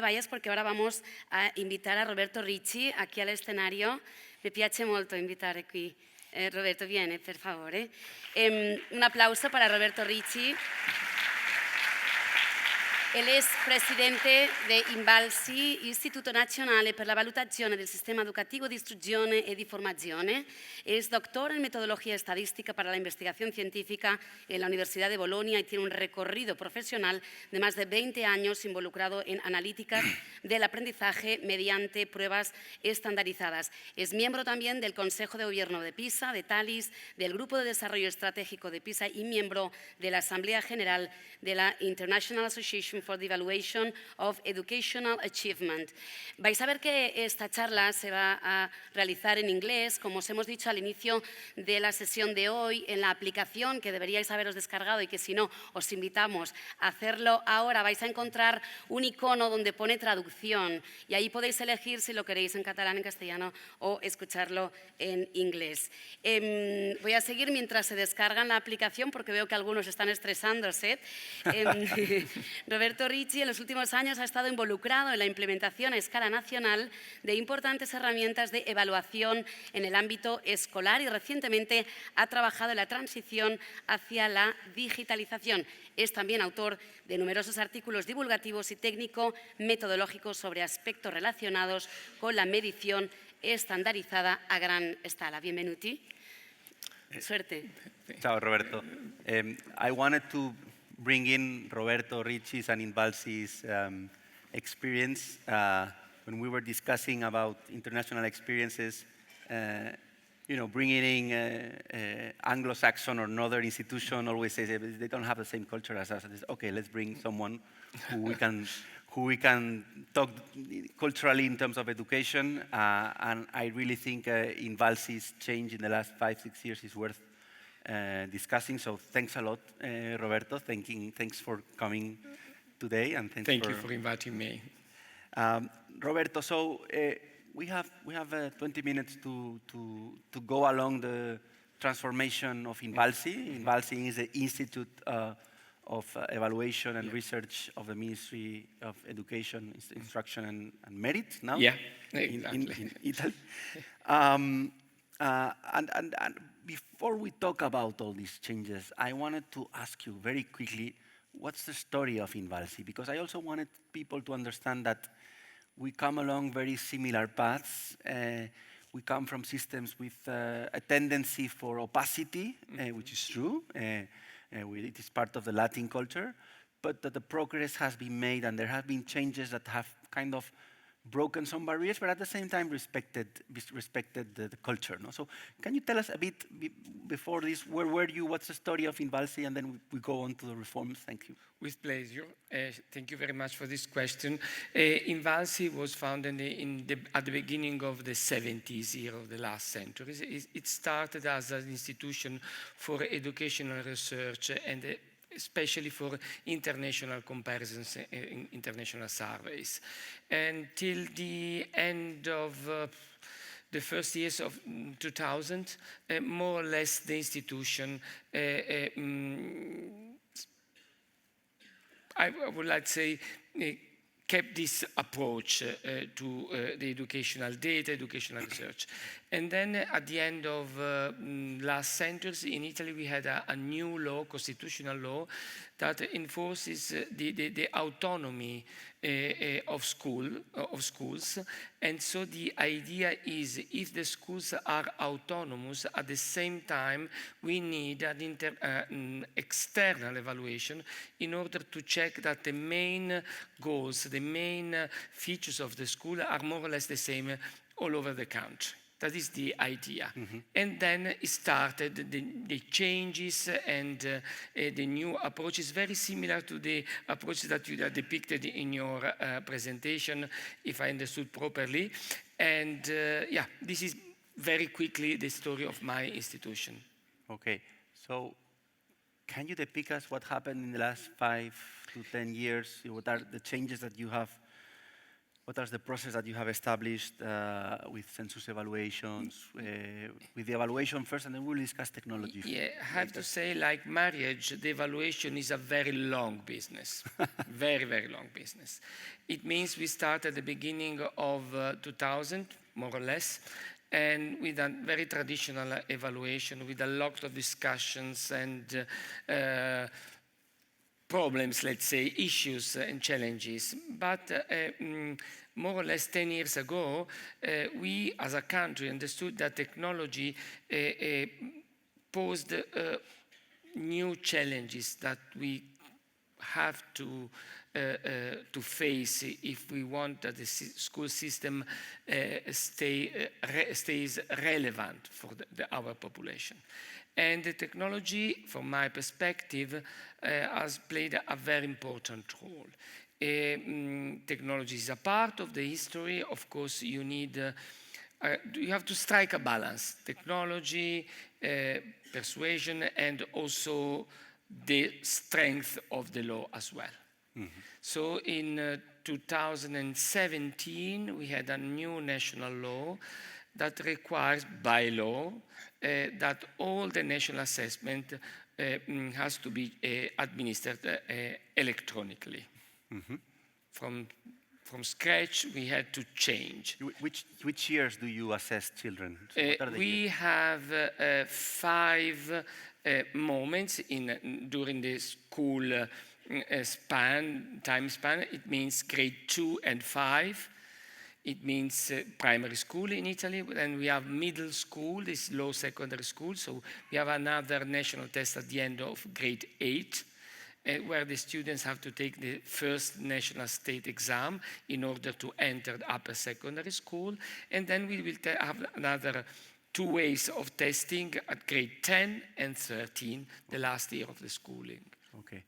vayas porque ahora vamos a invitar a Roberto Ricci aquí al escenario. Mi piace molto invitare qui. Roberto, viene, per favore. Un aplauso para Roberto Ricci. Él es presidente de INVALSI, Istituto Nazionale per la Valutazione del Sistema Educativo di Istruzione e di Formazione. Es doctor en metodología estadística para la investigación científica en la Universidad de Bolonia y tiene un recorrido profesional de más de 20 años involucrado en analíticas del aprendizaje mediante pruebas estandarizadas. Es miembro también del Consejo de Gobierno de PISA, de TALIS, del Grupo de Desarrollo Estratégico de PISA y miembro de la Asamblea General de la International Association for the Evaluation of Educational Achievement. Vais a ver que esta charla se va a realizar en inglés, como os hemos dicho al inicio de la sesión de hoy, en la aplicación que deberíais haberos descargado y que si no os invitamos a hacerlo ahora. Vais a encontrar un icono donde pone traducción y ahí podéis elegir si lo queréis en catalán, en castellano o escucharlo en inglés. Voy a seguir mientras se descargan la aplicación porque veo que algunos están estresándose. Roberto Ricci en los últimos años ha estado involucrado en la implementación a escala nacional de importantes herramientas de evaluación en el ámbito escolar y recientemente ha trabajado en la transición hacia la digitalización. Es también autor de numerosos artículos divulgativos y técnico-metodológicos sobre aspectos relacionados con la medición estandarizada a gran escala. Bienvenuti. Suerte. Ciao, Roberto. I wanted to bring in Roberto Ricci's and INVALSI's experience when we were discussing about international experiences. Bringing in Anglo-Saxon or another institution always says they don't have the same culture as us. Okay, let's bring someone who we can talk culturally in terms of education. And I really think INVALSI's change in the last 5-6 years is worth discussing. So thanks a lot, Roberto. Thanks for coming today, and thank you for inviting me. Roberto, so we have 20 minutes to go along the transformation of INVALSI. INVALSI is the Institute of Evaluation and Research of the Ministry of Education, Instruction and Merit now. Yeah, exactly. In Italy. And before we talk about all these changes, I wanted to ask you very quickly, what's the story of INVALSI? Because I also wanted people to understand that we come along very similar paths. We come from systems with a tendency for opacity, which is true. It is part of the Latin culture, but that the progress has been made and there have been changes that have kind of broken some barriers, but at the same time respected the culture. No? So can you tell us a bit before this, where were you, what's the story of INVALSI, and then we go on to the reforms. Thank you. With pleasure. Thank you very much for this question. INVALSI was founded at the beginning of the 70s year of the last century. It started as an institution for educational research and especially for international comparisons, international surveys. Until the end of the first years of 2000, more or less the institution, I would like to say, kept this approach to the educational data, educational research. And then at the end of last century, in Italy, we had a new law, constitutional law, that enforces the autonomy of schools. And so the idea is, if the schools are autonomous, at the same time, we need an external evaluation in order to check that the main goals, the main features of the school are more or less the same all over the country. That is the idea. Mm-hmm. And then it started the changes and the new approaches, very similar to the approaches that you depicted in your presentation, if I understood properly. And this is very quickly the story of my institution. Okay, so can you depict us what happened in the last 5 to 10 years? What are the changes that you have what is the process that you have established with census evaluations, with the evaluation first, and then we'll discuss technology. Yeah, I have to say, like marriage, the evaluation is a very long business, very, very long business. It means we start at the beginning of 2000, more or less, and with a very traditional evaluation, with a lot of discussions and problems, let's say, issues and challenges. But more or less 10 years ago, we as a country understood that technology posed new challenges that we have to face if we want that the school system stays relevant for our population. And the technology, from my perspective, has played a very important role. Technology is a part of the history. Of course, you have to strike a balance. Technology, persuasion, and also the strength of the law as well. Mm-hmm. So in 2017, we had a new national law that requires, by law, that all the national assessment has to be administered electronically. Mm-hmm. From scratch, we had to change. Which years do you assess children? We have 5 moments during the school time span. It means grade 2 and 5. It means primary school in Italy, and we have middle school, this low secondary school, so we have another national test at the end of grade 8, where the students have to take the first national state exam in order to enter the upper secondary school, and then we will have another 2 ways of testing at grade 10 and 13, the last year of the schooling. Okay.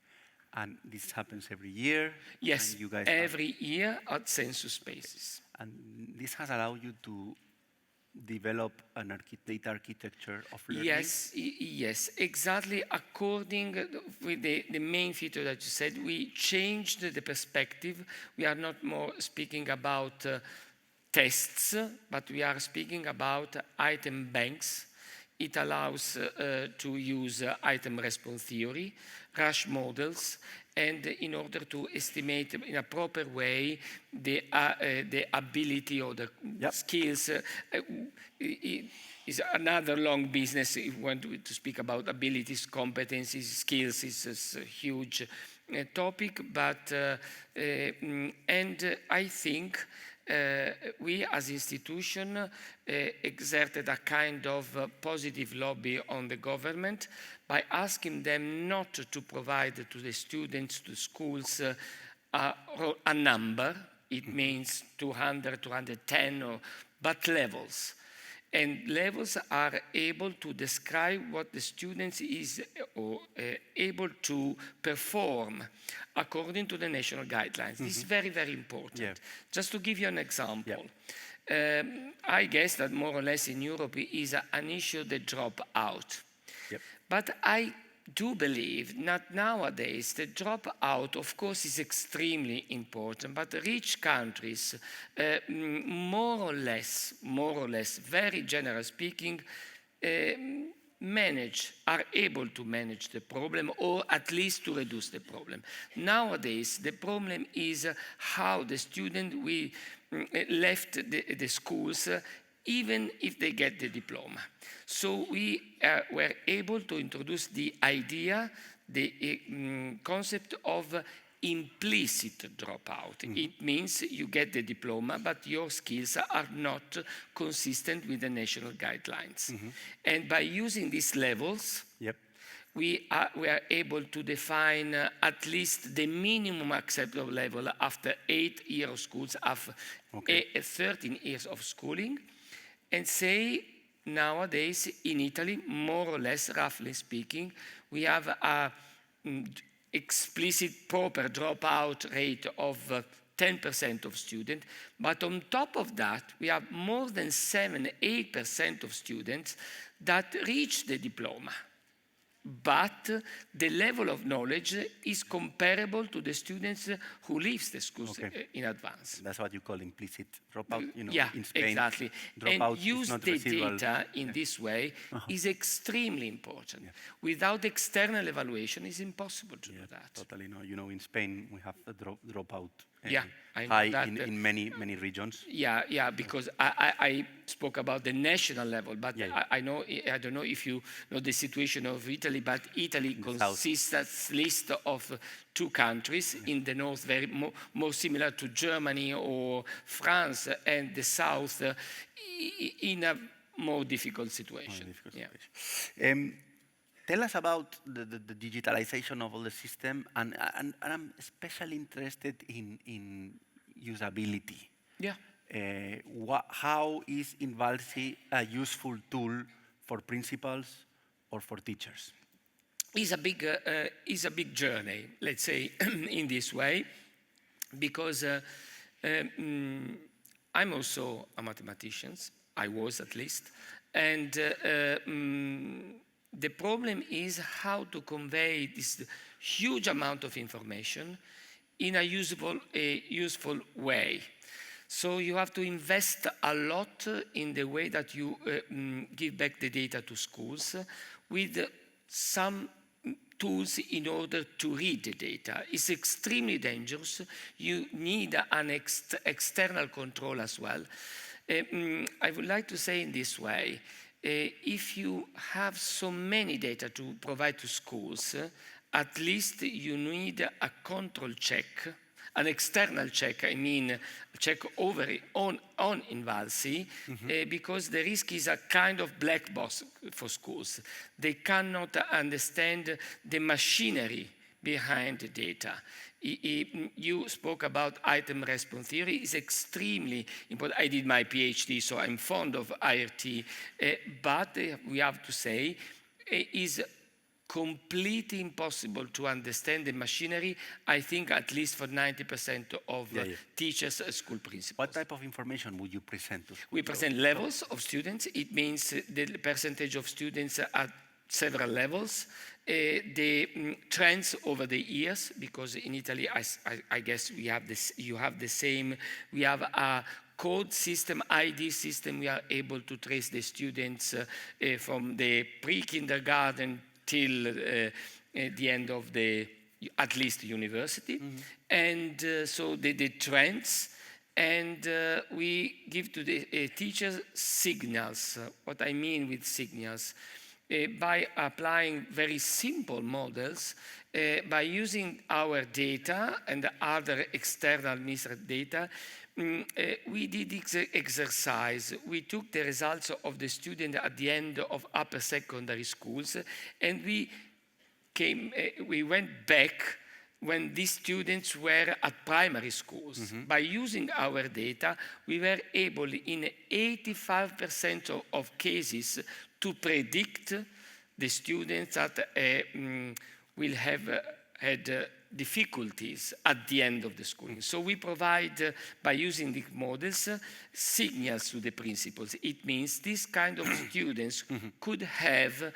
And this happens every year? Yes, and you guys every year at census basis. And this has allowed you to develop an data architecture of learning? Yes, exactly. According with the main feature that you said, we changed the perspective. We are not more speaking about tests, but we are speaking about item banks. It allows to use item response theory, rush models, and in order to estimate in a proper way the ability or the skills. Is another long business. If you want to speak about abilities, competencies, skills, is a huge topic. But and I think we as institution exerted a kind of positive lobby on the government by asking them not to provide to the students, to schools, a number. It means 200, 210, but levels. And levels are able to describe what the student is able to perform according to the national guidelines. Mm-hmm. This is very, very important. Yeah. Just to give you an example, I guess that more or less in Europe is an issue that drop out. Yep. But I do believe that nowadays the dropout, of course, is extremely important, but rich countries, more or less, very generally speaking, are able to manage the problem, or at least to reduce the problem. Nowadays, the problem is how the student left the schools, even if they get the diploma. So we were able to introduce the idea, the concept of implicit dropout. Mm-hmm. It means you get the diploma, but your skills are not consistent with the national guidelines. Mm-hmm. And by using these levels, we are able to define at least the minimum acceptable level after 8 years of schools, after 13 years of schooling, and say nowadays in Italy, more or less, roughly speaking, we have a explicit proper dropout rate of 10% of students, but on top of that, we have more than 7-8% of students that reach the diploma, but the level of knowledge is comparable to the students who leave the schools in advance. That's what you call implicit dropout, Yeah, in Spain. exactly. Dropout And use is not the receivable. data in this way is extremely important. Without external evaluation, it's impossible to do that. Totally, no. In Spain, we have a dropout I know high that, in many regions. Yeah, because I spoke about the national level, but I don't know if you know the situation of Italy, but Italy consists of a list of 2 countries in the north, very more similar to Germany or France, and the south in a more difficult situation. Tell us about the digitalization of all the system, and I'm especially interested in usability. Yeah. How is INVALSI a useful tool for principals or for teachers? It's a big journey, let's say, in this way, because I'm also a mathematician. I was, at least, and the problem is how to convey this huge amount of information in a useful way. So you have to invest a lot in the way that you give back the data to schools with some tools in order to read the data. It's extremely dangerous. You need an external control as well. I would like to say in this way, if you have so many data to provide to schools, at least you need a control check, an external check, I mean, a check over on INVALSI, because the risk is a kind of black box for schools. They cannot understand the machinery behind the data. You spoke about item response theory. It's extremely important. I did my PhD, so I'm fond of IRT, but we have to say it is completely impossible to understand the machinery, I think, at least for 90% of teachers, school principals. What type of information would you present to schools? We present levels of students. It means the percentage of students at several levels, the trends over the years, because in Italy, I guess we have this, you have the same, we have a code system, ID system. We are able to trace the students from the pre-kindergarten till the end of the, at least, university. And so the trends, and we give to the teachers signals. What I mean with signals, by applying very simple models, by using our data and other external administrative data, we did this exercise. We took the results of the student at the end of upper secondary schools, and we went back when these students were at primary schools. By using our data, we were able, in 85% of cases, to predict the students that will have had difficulties at the end of the schooling. So we provide, by using the models, signals to the principals. It means this kind of students could have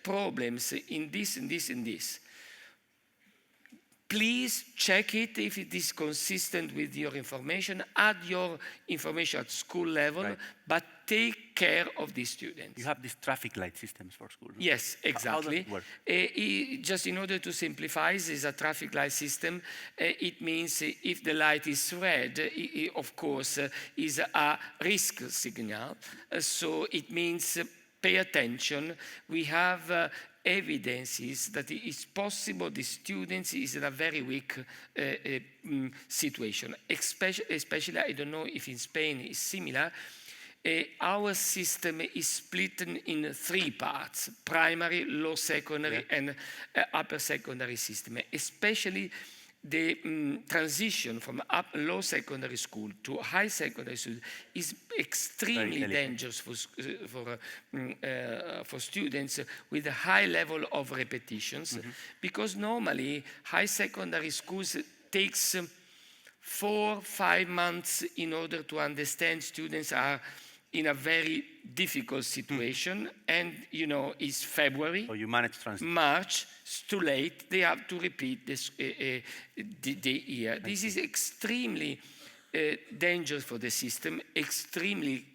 problems in this and this and this. Please check it if it is consistent with your information. Add your information at school level, but take care of the students. You have these traffic light systems for schools. No? Yes, exactly. How does it work? Just in order to simplify, this is a traffic light system. It means if the light is red, it, of course, is a risk signal. So it means pay attention. We have evidences that it is possible the students is in a very weak situation. Especially, I don't know if in Spain it's similar. Our system is split in 3 parts: primary, low secondary, and upper secondary system. Especially the transition from low secondary school to high secondary school is extremely dangerous for students with a high level of repetitions, because normally high secondary schools takes 4-5 months in order to understand students are in a very difficult situation, and it's February, So you manage translation. March, it's too late, they have to repeat this, the year. This is extremely dangerous for the system, extremely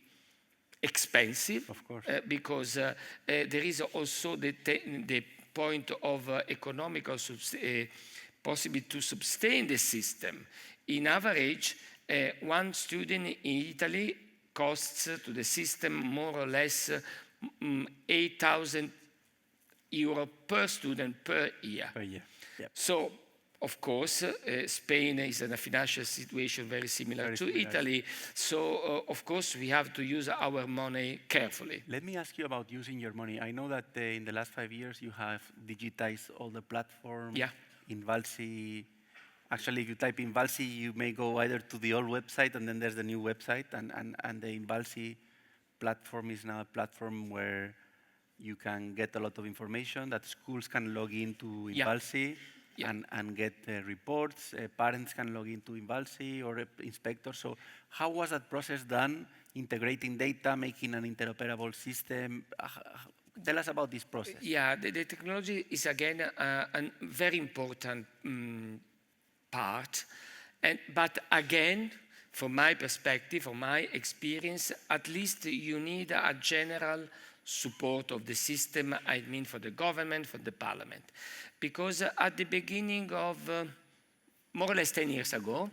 expensive, Of course. because there is also the point of economical possibility to sustain the system. In average, one student in Italy costs to the system more or less 8,000 euro per student per year. Per year. Yep. So, of course, Spain is in a financial situation very similar to Italy. So, of course, we have to use our money carefully. Let me ask you about using your money. I know that in the last 5 years you have digitized all the platform. Yeah. INVALSI. Actually, if you type INVALSI, you may go either to the old website and then there's the new website. And the INVALSI platform is now a platform where you can get a lot of information that schools can log into INVALSI. Yeah. And get reports. Parents can log into INVALSI or inspectors. So how was that process done, integrating data, making an interoperable system? Tell us about this process. Yeah, the technology is, again, a very important part. But again, from my perspective, from my experience, at least you need a general support of the system, I mean for the government, for the parliament. Because at the beginning of more or less 10 years ago,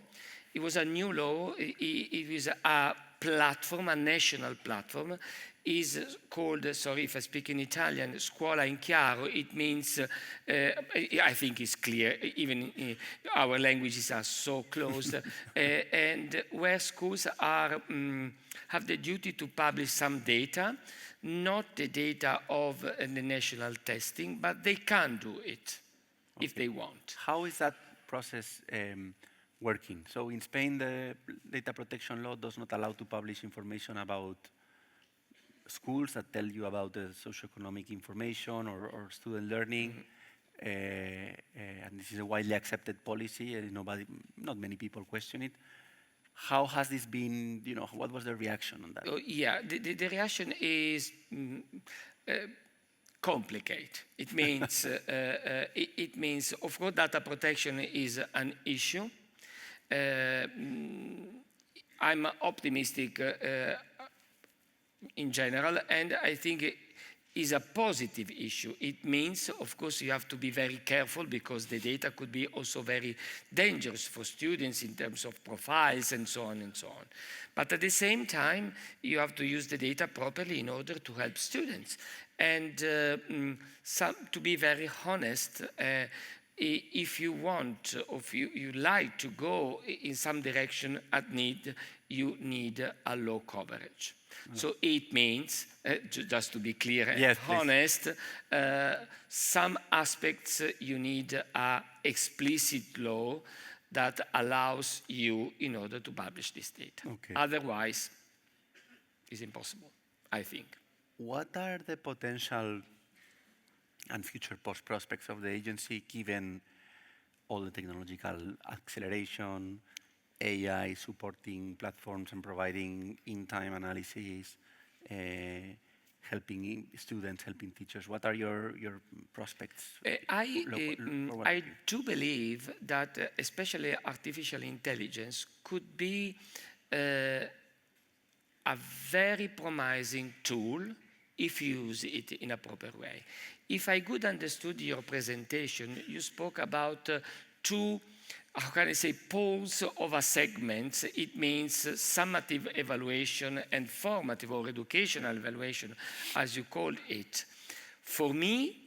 it was a new law, it was a platform, a national platform, is called, sorry if I speak in Italian, Scuola in Chiaro. It means, I think it's clear, even our languages are so close, and where schools are, have the duty to publish some data, not the data of the national testing, but they can do it if they want. How is that process working? So in Spain, the data protection law does not allow to publish information about schools that tell you about the socioeconomic information or student learning. And this is a widely accepted policy, and not many people question it. How has this been, what was the reaction on that? Yeah, the reaction is complicated. It means, of course, data protection is an issue. I'm optimistic in general, and I think it is a positive issue. It means, of course, you have to be very careful because the data could be also very dangerous for students in terms of profiles and so on and so on. But at the same time, you have to use the data properly in order to help students. And to be very honest, if you want, or if you like to go in some direction you need a low coverage. So it means, just to be clear and honest, some aspects you need an explicit law that allows you in order to publish this data. Okay. Otherwise, it's impossible, I think. What are the potential and future prospects of the agency given all the technological acceleration, AI supporting platforms and providing in-time analysis, helping students, helping teachers? What are your prospects? I do believe that especially artificial intelligence could be a very promising tool if you use it in a proper way. If I good understood your presentation, you spoke about two, how can I say, poles of a segment. It means summative evaluation and formative or educational evaluation, as you call it. For me,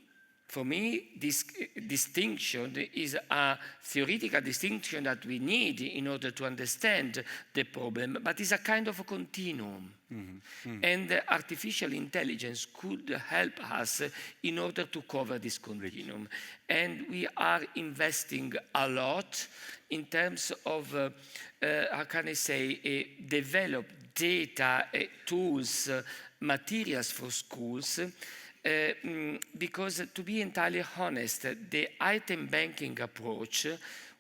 this distinction is a theoretical distinction that we need in order to understand the problem, but it's a kind of a continuum. And artificial intelligence could help us in order to cover this continuum. And we are investing a lot in terms of, how can I say, develop data, tools, materials for schools, because to be entirely honest, the item banking approach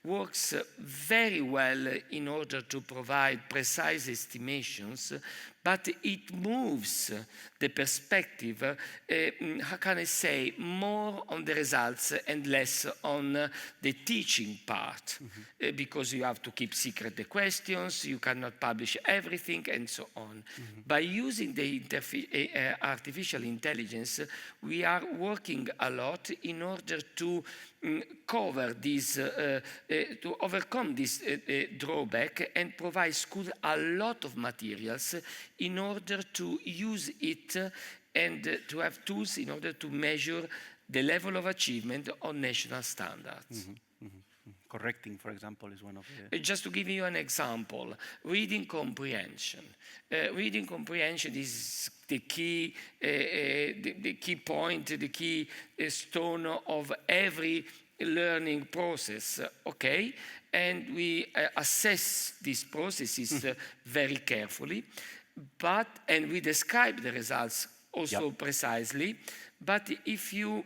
works very well in order to provide precise estimations, but it moves the perspective, how can I say, more on the results and less on the teaching part, because you have to keep secret the questions, you cannot publish everything, and so on. By using the artificial intelligence, we are working a lot in order to cover this, to overcome this drawback and provide schools a lot of materials in order to use it and to have tools in order to measure the level of achievement on national standards. Correcting, for example, is one of the... Just to give you an example, reading comprehension. Reading comprehension is the key, the key point, the key stone of every learning process, okay? And we assess these processes very carefully, and we describe the results also precisely. But if you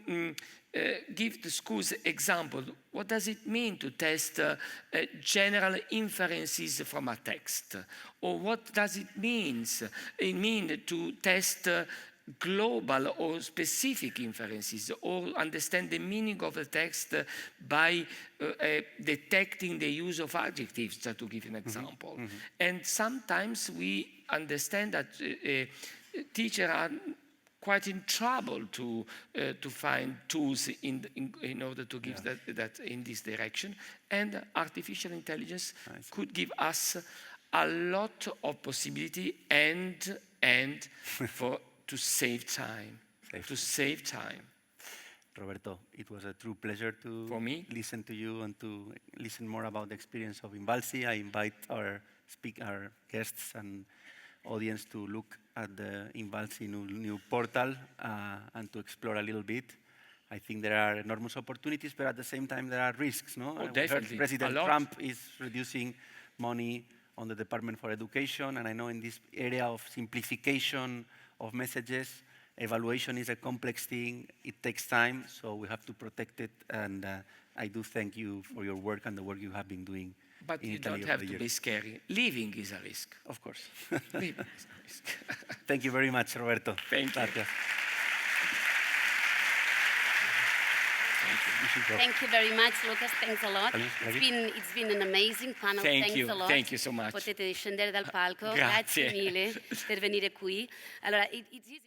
give the schools example, what does it mean to test general inferences from a text? Or what does it mean to test global or specific inferences, or understand the meaning of the text by detecting the use of adjectives, just to give an example. And sometimes we understand that teachers are quite in trouble to find tools in order to give that in this direction. And artificial intelligence could give us a lot of possibility and to save time. Save time. Roberto, it was a true pleasure to For me? Listen to you and to listen more about the experience of INVALSI. I invite our guests and audience to look at the INVALSI new portal and to explore a little bit. I think there are enormous opportunities, but at the same time there are risks. No? Oh, definitely. President Trump is reducing money on the Department for Education, and I know in this area of simplification of messages, evaluation is a complex thing. It takes time, so we have to protect it. And I do thank you for your work and the work you have been doing. But you don't have to be scary. Leaving is a risk. Of course. Leaving is a risk. Thank you very much, Roberto. Thank you. Thank you very much, Lucas. Thanks a lot. It's been an amazing panel. Thank you. A lot. Thank you so much. Potete scendere dal palco. Grazie Grazie mille per venire qui. Allora, it's easy.